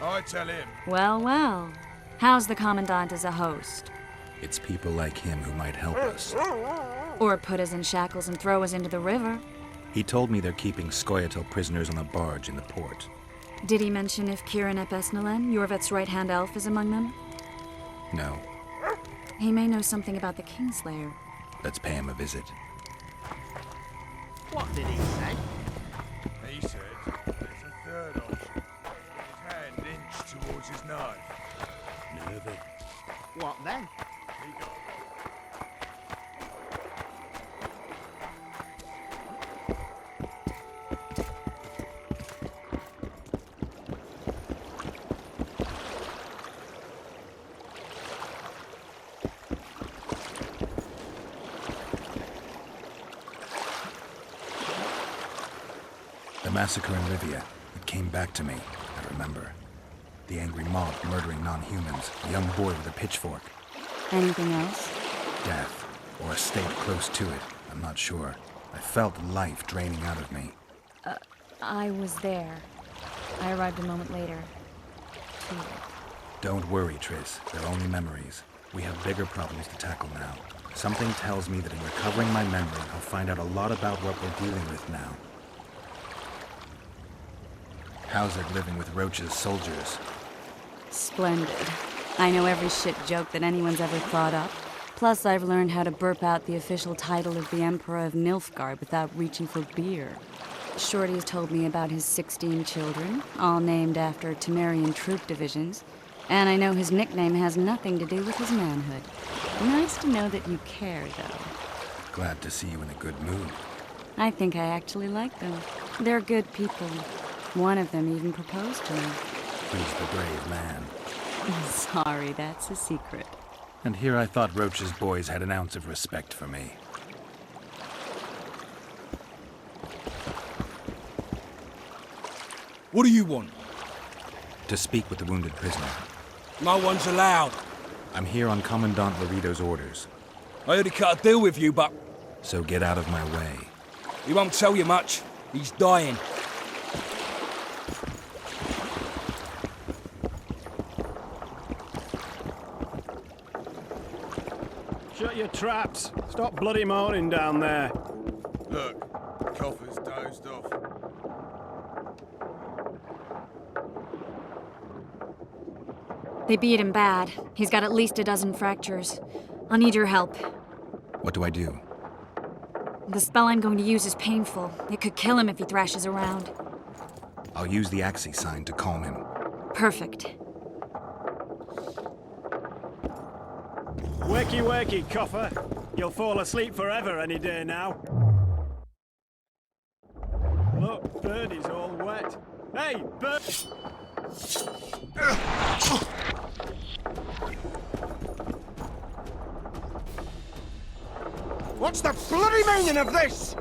I tell him. Well, well. How's the Commandant as a host? It's people like him who might help us. Or put us in shackles and throw us into the river. He told me they're keeping Scoia'tael prisoners on a barge in the port. Did he mention if Ciaran ep Esnalen, Iorveth's right-hand elf, is among them? No. He may know something about the Kingslayer. Let's pay him a visit. What did he say? He said there's a third option. His hand inched towards his knife. Nervy. What then? He got The massacre in Livia. It came back to me, I remember. The angry mob murdering non-humans, a young boy with a pitchfork. Anything else? Death, or a state close to it, I'm not sure. I felt life draining out of me. I was there. I arrived a moment later. Too late. Don't worry, Triss. They're only memories. We have bigger problems to tackle now. Something tells me that in recovering my memory, I'll find out a lot about what we're dealing with now. How's it living with Roche's soldiers? Splendid. I know every shit joke that anyone's ever thought up. Plus, I've learned how to burp out the official title of the Emperor of Nilfgaard without reaching for beer. Shorty's told me about his 16 children, all named after Temerian troop divisions. And I know his nickname has nothing to do with his manhood. Nice to know that you care, though. Glad to see you in a good mood. I think I actually like them. They're good people. One of them even proposed to me. He's the brave man. Sorry, that's a secret. And here I thought Roche's boys had an ounce of respect for me. What do you want? To speak with the wounded prisoner. No one's allowed. I'm here on Commandant Laredo's orders. I already cut a deal with you, but So get out of my way. he won't tell you much. He's dying. Shut your traps. Stop bloody moaning down there. Look, Coffer's dozed off. They beat him bad. He's got at least a dozen fractures. I'll need your help. What do I do? The spell I'm going to use is painful. It could kill him if he thrashes around. I'll use the Axie sign to calm him. Perfect. Wakey, wakey, coffer. You'll fall asleep forever any day now. Look, Birdie's all wet. Hey, Bird! What's the bloody meaning of this?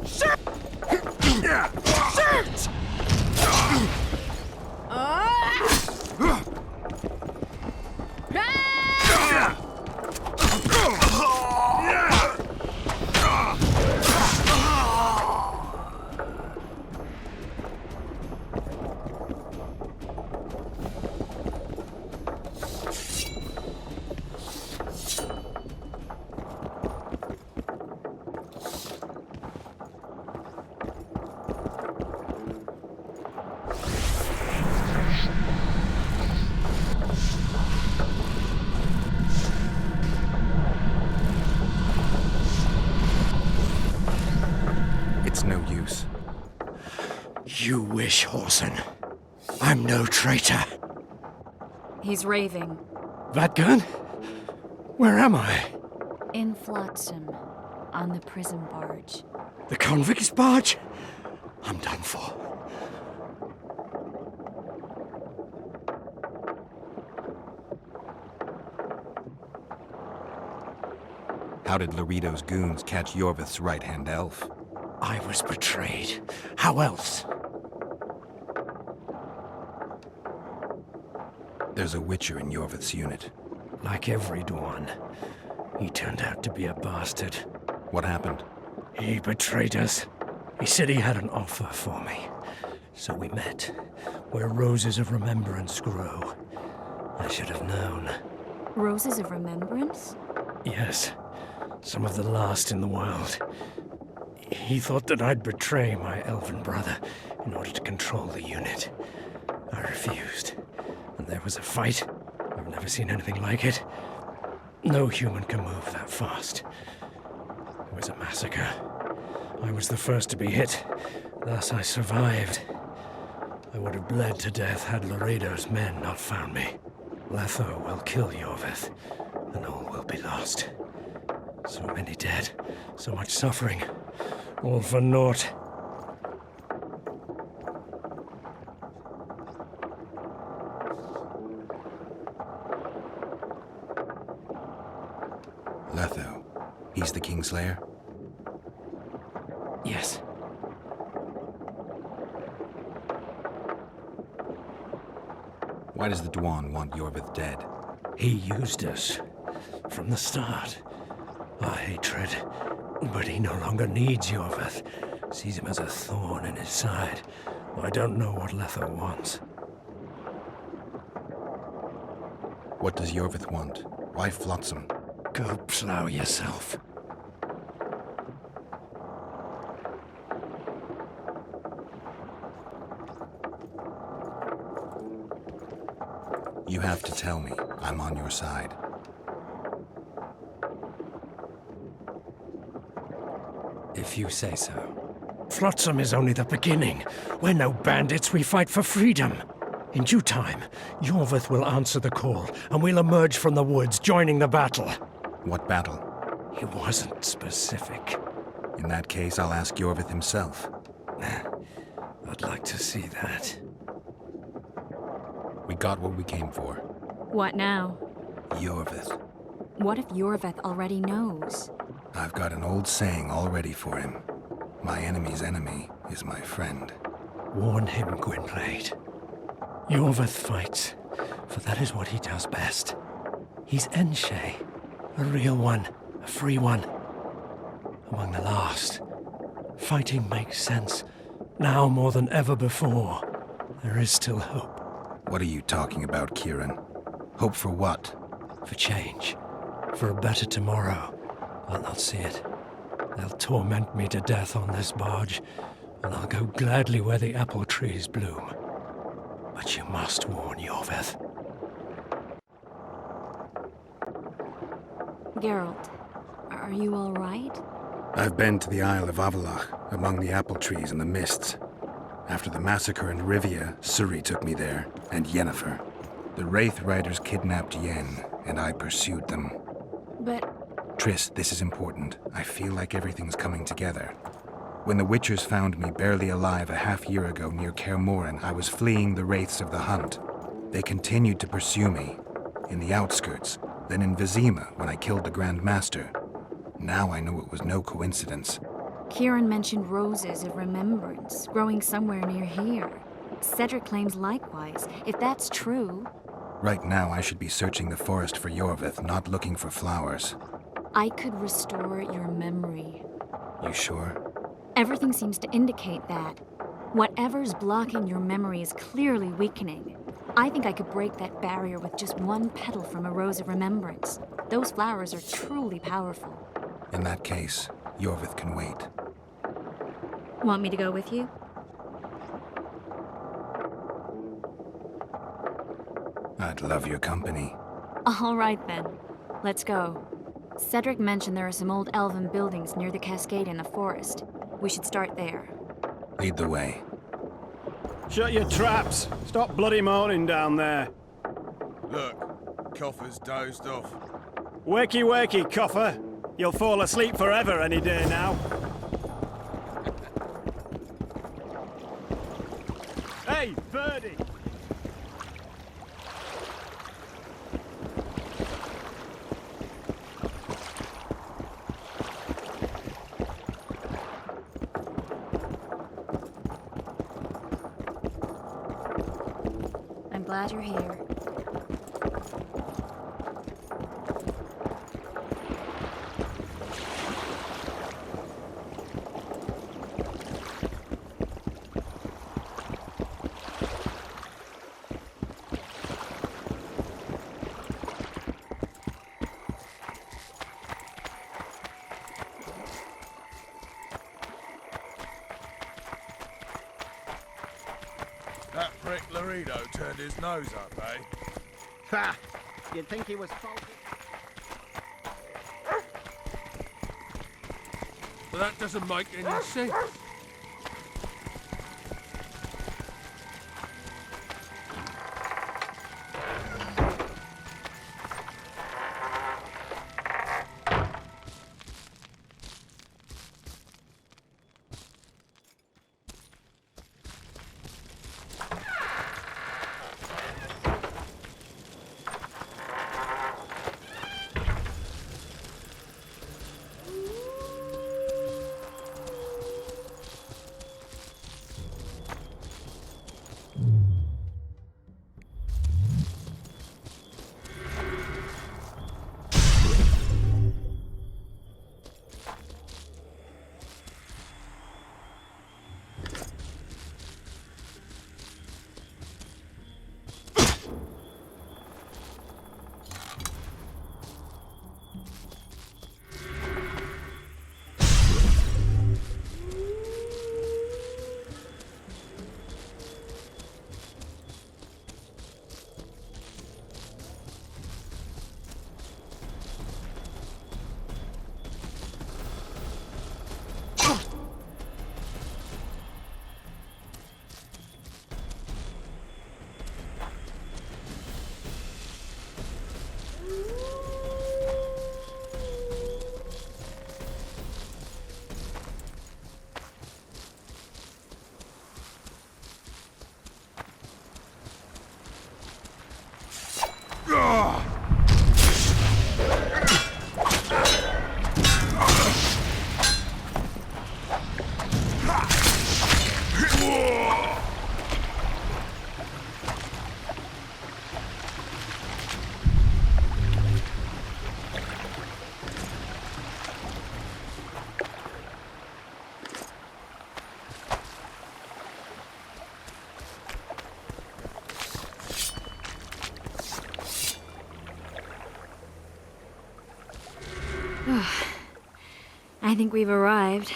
Shoot! Shoot! It's no use. You wish, Horson. I'm no traitor. He's raving. Vadgun? Where am I? In Flotsam, on the prison barge. The convict's barge? I'm done for. How did Laredo's goons catch Iorveth's right-hand elf? I was betrayed. How else? There's a Witcher in Iorveth's unit. Like every Dwan. He turned out to be a bastard. What happened? He betrayed us. He said he had an offer for me. So we met, where roses of remembrance grow. I should have known. Roses of Remembrance? Yes, some of the last in the world. He thought that I'd betray my elven brother in order to control the unit. I refused, and there was a fight. I've never seen anything like it. No human can move that fast. It was a massacre. I was the first to be hit, thus I survived. I would have bled to death had Laredo's men not found me. Letho will kill Iorveth, and all will be lost. So many dead, so much suffering, all for naught. Letho. He's the Kingslayer? Yes. Why does the Dwan want Iorveth dead? He used us from the start. Our hatred. But he no longer needs Iorveth. Sees him as a thorn in his side. I don't know what Letho wants. What does Iorveth want? Why Flotsam? Go plow yourself. You have to tell me. I'm on your side. If you say so. Flotsam is only the beginning. We're no bandits, we fight for freedom. In due time, Iorveth will answer the call, and we'll emerge from the woods, joining the battle. What battle? It wasn't specific. In that case, I'll ask Iorveth himself. I'd like to see that. We got what we came for. What now? Iorveth. What if Iorveth already knows? I've got an old saying all ready for him. My enemy's enemy is my friend. Warn him, Gwynblade. Iorveth fights, for that is what he does best. He's Enshe, a real one, a free one. Among the last. Fighting makes sense. Now more than ever before. There is still hope. What are you talking about, Ciaran? Hope for what? For change. For a better tomorrow. I'll not see it. They'll torment me to death on this barge, and I'll go gladly where the apple trees bloom. But you must warn Iorveth. Geralt, are you all right? I've been to the Isle of Avalach, among the apple trees and the mists. After the massacre in Rivia, Suri took me there, and Yennefer. The Wraith Riders kidnapped Yen, and I pursued them. But... Triss, this is important. I feel like everything's coming together. When the Witchers found me barely alive a half-year ago near Kaer Morhen, I was fleeing the Wraiths of the Hunt. They continued to pursue me, in the outskirts, then in Vizima when I killed the Grand Master. Now I know it was no coincidence. Ciaran mentioned roses of remembrance, growing somewhere near here. Cedric claims likewise. If that's true... Right now I should be searching the forest for Iorveth, not looking for flowers. I could restore your memory. You sure? Everything seems to indicate that. Whatever's blocking your memory is clearly weakening. I think I could break that barrier with just one petal from a rose of remembrance. Those flowers are truly powerful. In that case, Iorveth can wait. Want me to go with you? I'd love your company. All right then. Let's go. Cedric mentioned there are some old elven buildings near the cascade in the forest. We should start there. Lead the way. Shut your traps! Stop bloody moaning down there. Look, Coffer's dozed off. Wakey wakey, Coffer. You'll fall asleep forever any day now. Hey, birdie! I'm glad you're here. That prick Laredo turned his nose up, eh? Ha! You'd think he was faulty. But that doesn't make any sense. I think we've arrived.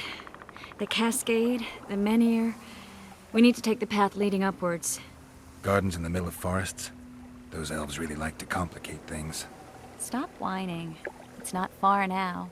The cascade, the menhir. We need to take the path leading upwards. Gardens in the middle of forests? Those elves really like to complicate things. Stop whining. It's not far now.